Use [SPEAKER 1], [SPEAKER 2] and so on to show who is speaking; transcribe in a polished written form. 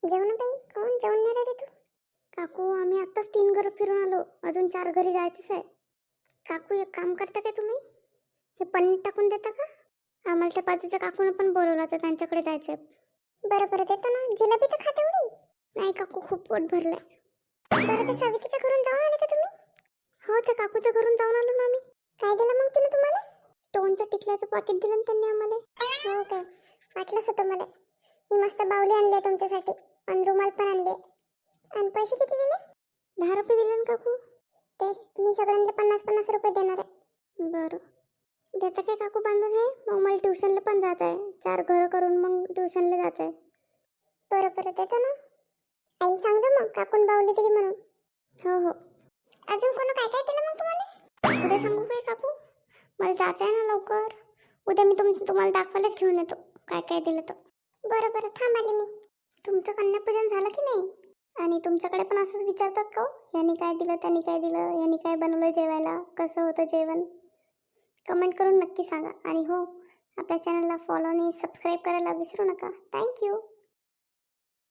[SPEAKER 1] जेवण बाई, कोण जेवण नाही राहिली तू? काकू, आम्ही आत्ताच 3 घरं फिरून आलो, अजून 4 घरी जायचंच आहे. काकू, एक काम करता का तुम्ही? हे पनीर टाकून देता का? आम्हाला त्या बाजूच्या काकूनं पण बोलवलं तर त्यांच्याकडे जायचं आहे. बरं बरं, देतो ना. जिलेबी तर खाते एवढी? नाही काकू, खूप पोट भरलंय. बरं, ते सवितीच्या घरून जाऊन आले का तुम्ही? हो, त्या काकूच्या घरून जाऊन आलो ना आम्ही. काय दिलं मग तिने तुम्हाला? स्टोनच्या टिकल्याचं पाकिट दिलं ना त्यांनी आम्हाला. हो काय, वाटलंच होतं मला. ही मस्त बावली आणली आहे तुमच्यासाठी आणि रुमाल पण आणले. आणि पैसे किती दिले? 10 रुपये दिले ना काकू. तेच, मी सगळ्यांना 50-50 रुपये देणार आहे. बरं, देता काय काकू बांधून हे? मग मला ट्युशनला पण जात आहे. 4 घरं करून मग ट्युशनला जात आहे. बरं बरं, देतो ना. आई सांगतो मग काकून बावली दिली म्हणून. हो हो. अजून कोण काय काय दिलं मग तुम्हाला? उद्या सांगू काय काकू? मला जायचं आहे ना लवकर. उद्या मी तुम्हाला दाखवायलाच घेऊन येतो काय काय दिलं तर. बरं बरं, थांब आले मी. तुमचं कन्यापूजन झालं की नाही? आणि तुमच्याकडे पण असंच विचारतात का हो? यांनी काय दिलं, त्यांनी काय दिलं, यांनी काय बनवलं जेवायला, कसं होतं जेवण? कमेंट करून नक्की सांगा. आणि हो, आपल्या चॅनलला फॉलो आणि सबस्क्राईब करायला विसरू नका. थँक्यू.